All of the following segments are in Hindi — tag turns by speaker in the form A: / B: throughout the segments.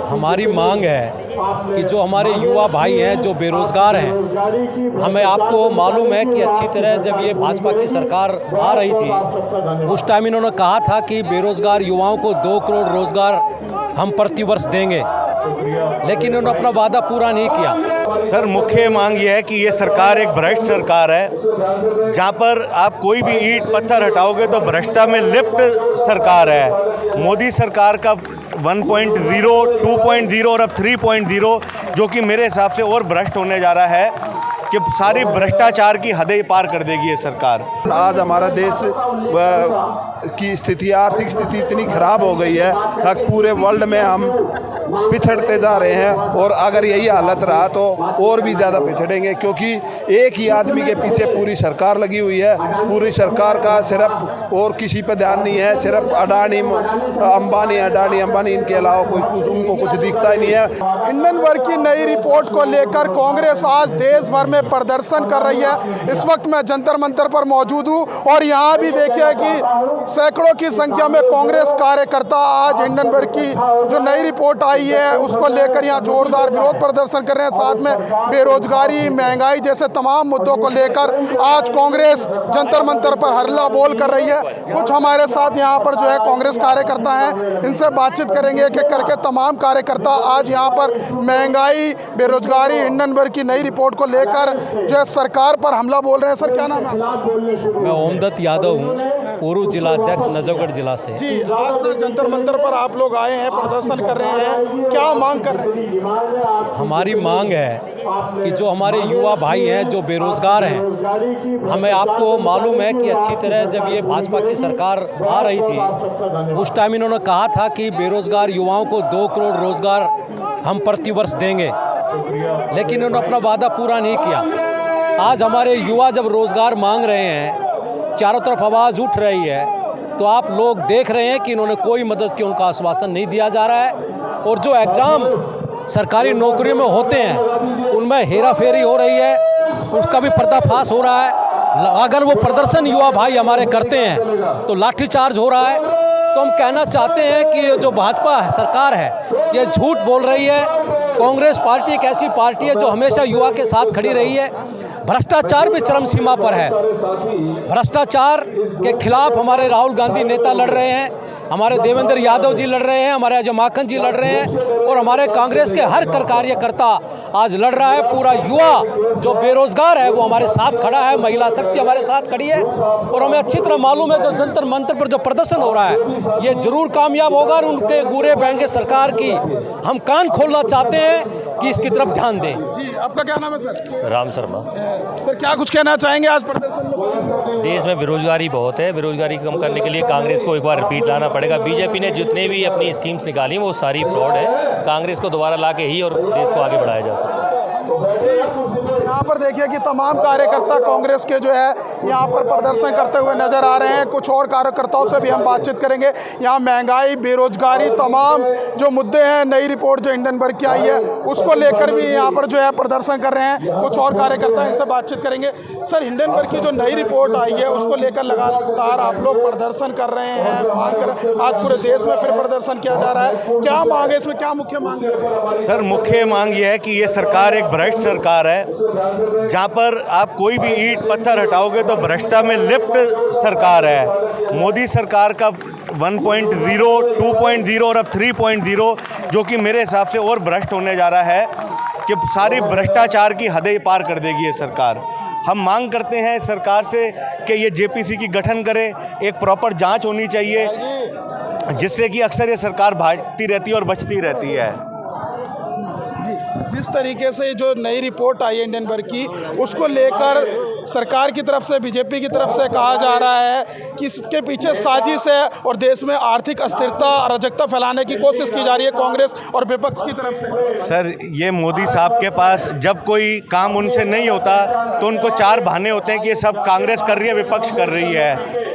A: हमारी मांग है कि जो हमारे युवा भाई हैं जो बेरोज़गार हैं, हमें आपको मालूम है कि अच्छी तरह जब ये भाजपा की सरकार आ रही थी उस टाइम इन्होंने कहा था कि बेरोज़गार युवाओं को 2 करोड़ रोज़गार हम प्रतिवर्ष देंगे, लेकिन इन्होंने अपना वादा पूरा नहीं किया।
B: सर, मुख्य मांग ये है कि ये सरकार एक भ्रष्ट सरकार है, जहाँ पर आप कोई भी ईंट पत्थर हटाओगे तो भ्रष्टता में लिप्त सरकार है। मोदी सरकार का 1.0, 2.0 और अब 3.0 जो कि मेरे हिसाब से और भ्रष्ट होने जा रहा है कि सारी भ्रष्टाचार की हदें पार कर देगी ये सरकार।
C: आज हमारा देश की स्थिति, आर्थिक स्थिति इतनी खराब हो गई है, पूरे वर्ल्ड में हम पिछड़ते जा रहे हैं और अगर यही हालत रहा तो और भी ज़्यादा पिछड़ेंगे, क्योंकि एक ही आदमी के पीछे पूरी सरकार लगी हुई है। पूरी सरकार का सिर्फ और किसी पे ध्यान नहीं है, सिर्फ अडानी अंबानी, इनके अलावा उनको कुछ दिखता ही नहीं है।
D: हिंडनबर्ग की नई रिपोर्ट को लेकर कांग्रेस आज देश भर में प्रदर्शन कर रही है। इस वक्त मैं जंतर मंतर पर मौजूद हूँ और यहाँ भी देखिए कि सैकड़ों की संख्या में कांग्रेस कार्यकर्ता आज हिंडनबर्ग की जो नई रिपोर्ट आई है उसको लेकर यहाँ जोरदार विरोध प्रदर्शन कर रहे हैं। साथ में बेरोजगारी, महंगाई जैसे तमाम मुद्दों को लेकर आज कांग्रेस जंतर मंतर पर हल्ला बोल कर रही है। कुछ हमारे साथ यहाँ पर जो है कांग्रेस कार्यकर्ता हैं, इनसे बातचीत करेंगे कि करके तमाम कार्यकर्ता आज यहाँ पर महंगाई, बेरोजगारी, हिंडनबर्ग की नई रिपोर्ट को लेकर जो है सरकार पर हमला बोल रहे हैं। सर, क्या नाम है?
A: मैं ओमदत्त यादव हूँ, पूर्व जिला अध्यक्ष नजफगढ़ जिला से।
D: जी, आज सर जंतर मंतर पर आप लोग आए हैं, प्रदर्शन कर रहे हैं, क्या मांग कर रहे हैं?
A: हमारी मांग है कि जो हमारे युवा भाई हैं जो बेरोज़गार हैं, हमें आपको मालूम है कि अच्छी तरह जब ये भाजपा की सरकार आ रही थी उस टाइम इन्होंने कहा था कि बेरोज़गार युवाओं को 2 करोड़ रोज़गार हम प्रतिवर्ष देंगे, लेकिन इन्होंने अपना वादा पूरा नहीं किया। आज हमारे युवा जब रोज़गार मांग रहे हैं, चारों तरफ आवाज़ उठ रही है, तो आप लोग देख रहे हैं कि इन्होंने कोई मदद की उनका आश्वासन नहीं दिया जा रहा है। और जो एग्ज़ाम सरकारी नौकरियों में होते हैं उनमें हेरा फेरी हो रही है, उसका भी पर्दाफाश हो रहा है। अगर वो प्रदर्शन युवा भाई हमारे करते हैं तो लाठीचार्ज हो रहा है। तो हम कहना चाहते हैं कि जो भाजपा सरकार है ये झूठ बोल रही है। कांग्रेस पार्टी एक ऐसी पार्टी है जो हमेशा युवा के साथ खड़ी रही है। भ्रष्टाचार भी चरम सीमा पर है। भ्रष्टाचार के खिलाफ हमारे राहुल गांधी नेता लड़ रहे हैं, हमारे देवेंद्र यादव जी लड़ रहे हैं, हमारे अजय माकन जी लड़ रहे हैं और हमारे कांग्रेस के हर कार्यकर्ता आज लड़ रहा है। पूरा युवा जो बेरोजगार है वो हमारे साथ खड़ा है, महिला शक्ति हमारे साथ खड़ी है और हमें अच्छी तरह मालूम है जो जंतर मंतर पर जो प्रदर्शन हो रहा है ये जरूर कामयाब होगा और उनके गुरे बैंगे सरकार की हम कान खोलना चाहते हैं कि इसकी तरफ ध्यान दें।
D: जी, आपका क्या नाम है सर?
E: राम शर्मा।
D: सर, क्या कुछ कहना चाहेंगे आज प्रदर्शन में?
E: देश में बेरोजगारी बहुत है, बेरोजगारी कम करने के लिए कांग्रेस को एक बार रिपीट लाना पड़ेगा। बीजेपी ने जितने भी अपनी स्कीम्स निकाली वो सारी फ्रॉड है। कांग्रेस को दोबारा ला के ही और देश को आगे बढ़ाया जा सकता है।
D: यहाँ पर देखिए कि तमाम कार्यकर्ता कांग्रेस के जो है यहाँ पर प्रदर्शन करते हुए नजर आ रहे हैं। कुछ और कार्यकर्ताओं से भी हम बातचीत करेंगे। यहाँ महंगाई, बेरोजगारी, तमाम जो मुद्दे हैं, नई रिपोर्ट जो हिंडनबर्ग की आई है उसको लेकर भी यहाँ पर जो है प्रदर्शन कर रहे हैं। कुछ और कार्यकर्ता इनसे बातचीत करेंगे। सर, हिंडनबर्ग की जो नई रिपोर्ट आई है उसको लेकर लगातार आप लोग प्रदर्शन कर रहे हैं, मांग कर, आज पूरे देश में फिर प्रदर्शन किया जा रहा है। क्या मांग है इसमें, क्या मुख्य मांग है?
B: सर, मुख्य मांग ये है कि ये सरकार एक भ्रष्ट सरकार है, जहाँ पर आप कोई भी ईंट पत्थर हटाओगे तो भ्रष्टता में लिप्त सरकार है। मोदी सरकार का 1.0, 2.0 और अब 3.0 जो कि मेरे हिसाब से और भ्रष्ट होने जा रहा है कि सारी भ्रष्टाचार की हदें पार कर देगी ये सरकार। हम मांग करते हैं सरकार से कि ये जेपीसी की गठन करे, एक प्रॉपर जांच होनी चाहिए, जिससे कि अक्सर ये सरकार भागती रहती है और बचती रहती है।
D: जिस तरीके से जो नई रिपोर्ट आई है हिंडनबर्ग की उसको लेकर सरकार की तरफ से, बीजेपी की तरफ से कहा जा रहा है कि इसके पीछे साजिश है और देश में आर्थिक अस्थिरता, अराजकता फैलाने की कोशिश की जा रही है कांग्रेस और विपक्ष की तरफ से।
B: सर, ये मोदी साहब के पास जब कोई काम उनसे नहीं होता तो उनको 4 बहाने होते हैं कि ये सब कांग्रेस कर रही है, विपक्ष कर रही है।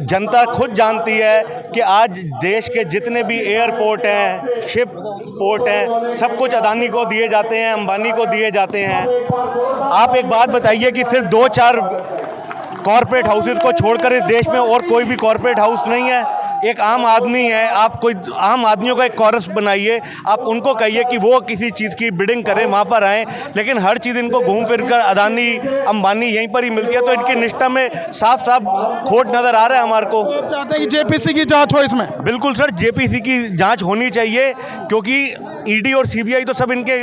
B: जनता खुद जानती है कि आज देश के जितने भी एयरपोर्ट हैं, शिप पोर्ट हैं, सब कुछ अदानी को दिए जाते हैं, अंबानी को दिए जाते हैं। आप एक बात बताइए कि सिर्फ 2-4 कॉरपोरेट हाउसेस को छोड़कर इस देश में और कोई भी कॉरपोरेट हाउस नहीं है एक आम आदमी है, आप कोई आम आदमियों का एक कॉरस बनाइए, आप उनको कहिए कि वो किसी चीज़ की बिडिंग करें, वहाँ पर आएँ, लेकिन हर चीज़ इनको घूम फिर कर अदानी अंबानी यहीं पर ही मिलती है, तो इनकी निष्ठा में साफ साफ खोट नज़र आ रहा है हमारे को।
D: आप चाहते हैं कि जेपीसी की जांच हो इसमें?
B: बिल्कुल सर, जेपीसी की जांच होनी चाहिए, क्योंकि ईडी और सीबीआई तो सब इनके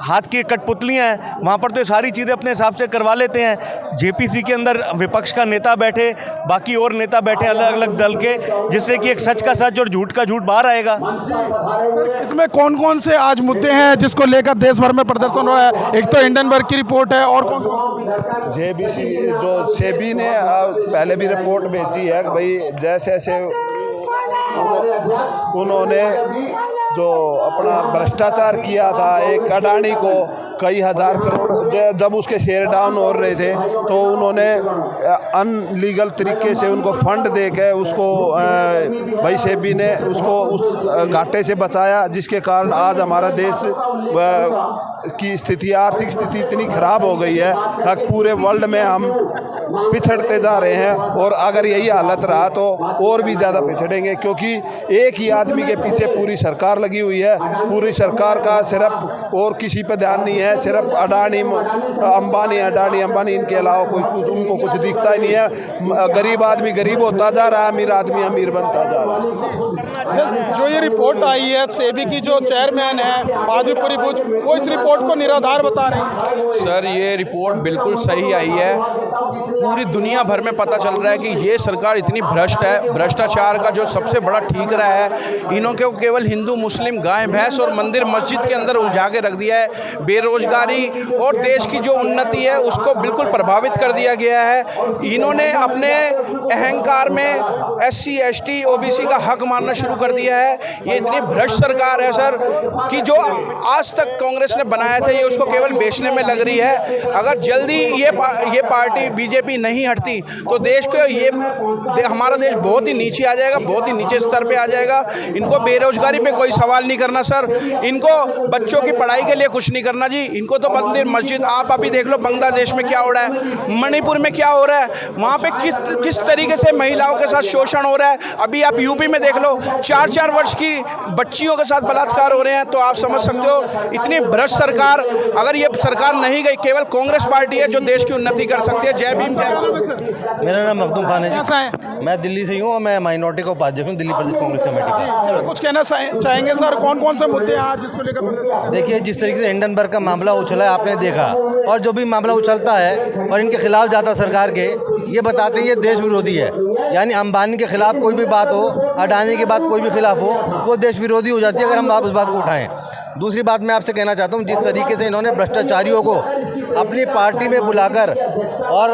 B: हाथ की कठपुतलियां हैं, वहाँ पर तो ये सारी चीज़ें अपने हिसाब से करवा लेते हैं। जेपीसी के अंदर विपक्ष का नेता बैठे, बाकी और नेता बैठे अलग अलग दल के, जिससे कि एक सच का सच और झूठ का झूठ बाहर आएगा।
D: इसमें कौन कौन से आज मुद्दे हैं जिसको लेकर देश भर में प्रदर्शन हो रहा है? एक तो हिंडनबर्ग की रिपोर्ट है, और कौन कौन?
C: जेबीसी जो सेबी ने पहले भी रिपोर्ट भेजी है कि भाई जैसे ऐसे उन्होंने जो अपना भ्रष्टाचार किया था, एक अडानी को कई हज़ार करोड़, जब उसके शेयर डाउन हो रहे थे तो उन्होंने अनलीगल तरीके से उनको फंड दे के उसको भाई सेबी ने उसको उस घाटे से बचाया, जिसके कारण आज हमारा देश की स्थिति, आर्थिक स्थिति इतनी ख़राब हो गई है, पूरे वर्ल्ड में हम पिछड़ते जा रहे हैं। और अगर यही हालत रहा तो और भी ज़्यादा पिछड़ेंगे, क्योंकि एक ही आदमी के पीछे पूरी सरकार लगी हुई है। पूरी सरकार का सिर्फ और किसी पे ध्यान नहीं है, सिर्फ अडानी अंबानी, इनके अलावा कोई उनको कुछ दिखता ही नहीं है। गरीब आदमी गरीब होता जा रहा है, अमीर आदमी अमीर बनता जा रहा है।
D: जो ये रिपोर्ट आई है, सेबी की जो चेयरमैन है माधवीपुरी बुच, वो इस रिपोर्ट को निराधार बता रहे हैं।
F: सर, ये रिपोर्ट बिल्कुल सही आई है। पूरी दुनिया भर में पता चल रहा है कि ये सरकार इतनी भ्रष्ट है। भ्रष्टाचार का जो सबसे बड़ा ठीकरा है, इन्हों को केवल हिंदू मुस्लिम गाय भैंस और मंदिर मस्जिद के अंदर उलझा के रख दिया है। बेरोजगारी और देश की जो उन्नति है उसको बिल्कुल प्रभावित कर दिया गया है। इन्होंने अपने अहंकार में SC ST OBC का हक मानना शुरू कर दिया है। ये इतनी भ्रष्ट सरकार है सर कि जो आज तक कांग्रेस ने बनाया था ये उसको केवल बेचने में लग रही है। अगर जल्दी ये पार्टी बीजेपी नहीं हटती तो देश को हमारा देश बहुत ही नीचे आ जाएगा, बहुत ही नीचे स्तर पे आ जाएगा। इनको बेरोजगारी पे कोई सवाल नहीं करना सर, इनको बच्चों की पढ़ाई के लिए कुछ नहीं करना जी। इनको तो मंदिर मस्जिद, आप अभी देख लो बांग्लादेश में क्या हो रहा है, मणिपुर में क्या हो रहा है, वहाँ पे किस तरीके से महिलाओं के साथ शोषण हो रहा है। अभी आप यूपी में देख लो, 4-4 वर्ष की बच्चियों के साथ बलात्कार हो रहे हैं। तो आप समझ सकते हो इतनी भ्रष्ट सरकार, अगर ये सरकार नहीं गई, केवल कांग्रेस पार्टी है जो देश की उन्नति कर सकती है। जय भीम, जय भारत।
G: मेरा नाम मखदूम खान है
D: कैसा है?
G: जी। मैं दिल्ली से ही हूँ और मैं माइनॉरिटी का उपाध्यक्ष हूँ दिल्ली प्रदेश कांग्रेस कमेटी का।
D: कुछ कहना चाहेंगे सर, कौन कौन से मुद्दे हैं आज जिसको लेकर प्रदर्शन?
G: देखिए, जिस तरीके से हिंडनबर्ग का मामला उछला है आपने देखा, और जो भी मामला उछलता है और इनके खिलाफ जाता सरकार के, ये बताते हैं ये देश विरोधी है। यानी अंबानी के खिलाफ कोई भी बात हो, अडानी के बाद कोई भी खिलाफ हो, वो देश विरोधी हो जाती है अगर हम आप उस बात को उठाएं। दूसरी बात मैं आपसे कहना चाहता हूँ, जिस तरीके से इन्होंने भ्रष्टाचारियों को अपनी पार्टी में बुलाकर और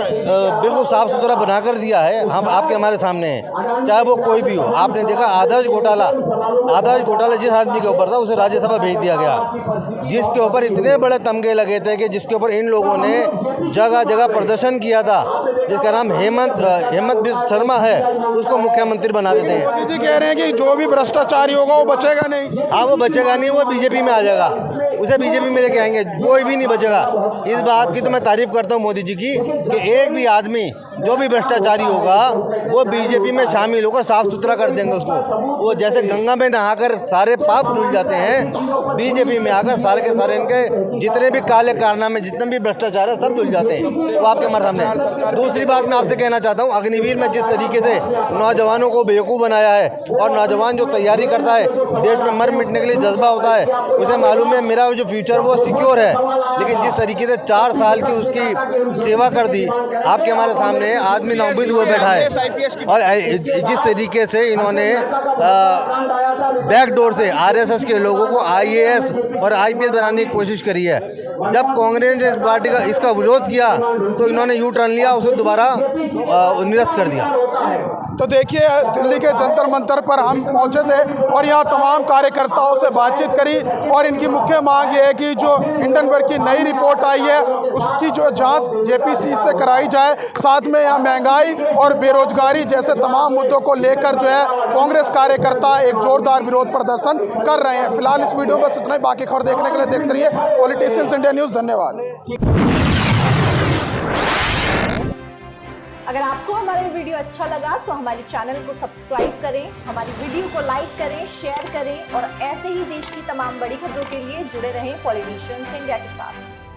G: बिल्कुल साफ़ सुथरा बनाकर दिया है, हम आपके हमारे सामने हैं, चाहे वो कोई भी हो। आपने देखा आदर्श घोटाला जिस आदमी के ऊपर था उसे राज्यसभा भेज दिया गया, जिसके ऊपर इतने बड़े तमगे लगे थे कि जिसके ऊपर इन लोगों ने जगह जगह प्रदर्शन किया था, जिसका नाम हेमंत बिस्व शर्मा है, उसको मुख्यमंत्री बना देते हैं।
D: मोदी जी कह रहे हैं कि जो भी भ्रष्टाचारी होगा वो बचेगा नहीं।
G: हाँ, वो बचेगा नहीं, वो बीजेपी में आ जाएगा, उसे बीजेपी में लेके आएंगे, कोई भी नहीं बचेगा। इस बात की तो मैं तारीफ करता हूँ मोदी जी की कि एक भी आदमी जो भी भ्रष्टाचारी होगा वो बीजेपी में शामिल होकर साफ सुथरा कर देंगे उसको। वो जैसे गंगा में नहाकर सारे पाप धुल जाते हैं, बीजेपी में आकर सारे के सारे इनके जितने भी काले कारनामे, जितने भी भ्रष्टाचार है, सब धुल जाते हैं। वो आपके हमारे सामने। दूसरी बात मैं आपसे कहना चाहता हूँ, अग्निवीर में जिस तरीके से नौजवानों को बेवकूफ़ बनाया है, और नौजवान जो तैयारी करता है, देश में मर मिटने के लिए जज्बा होता है, उसे मालूम है मेरा जो फ्यूचर वो सिक्योर है। लेकिन जिस तरीके से 4 साल की उसकी सेवा कर दी, आपके हमारे सामने आदमी नौबीद हुए बैठा है। और जिस तरीके से इन्होंने बैकडोर से RSS के लोगों को IAS और IPS बनाने की कोशिश करी है। जब कांग्रेस ने इस पार्टी का इसका विरोध किया तो इन्होंने यू टर्न लिया, उसे दोबारा निरस्त कर दिया।
D: तो देखिए, दिल्ली के जंतर मंतर पर हम पहुंचे थे और यहाँ तमाम कार्यकर्ताओं से बातचीत करी, और इनकी मुख्य मांग ये है कि जो हिंडनबर्ग की नई रिपोर्ट आई है उसकी जो जांच JPC से कराई जाए। साथ में यहाँ महंगाई और बेरोजगारी जैसे तमाम मुद्दों को लेकर जो है कांग्रेस कार्यकर्ता एक जोरदार विरोध प्रदर्शन कर रहे हैं। फिलहाल इस वीडियो में बस इतना ही, बाकी खबर देखने के लिए देखते रहिए पॉलिटिशियंस इंडिया न्यूज़। धन्यवाद।
H: अगर आपको हमारा वीडियो अच्छा लगा तो हमारे चैनल को सब्सक्राइब करें, हमारी वीडियो को लाइक करें, शेयर करें और ऐसे ही देश की तमाम बड़ी खबरों के लिए जुड़े रहें पॉलिटिशियंस इंडिया के साथ।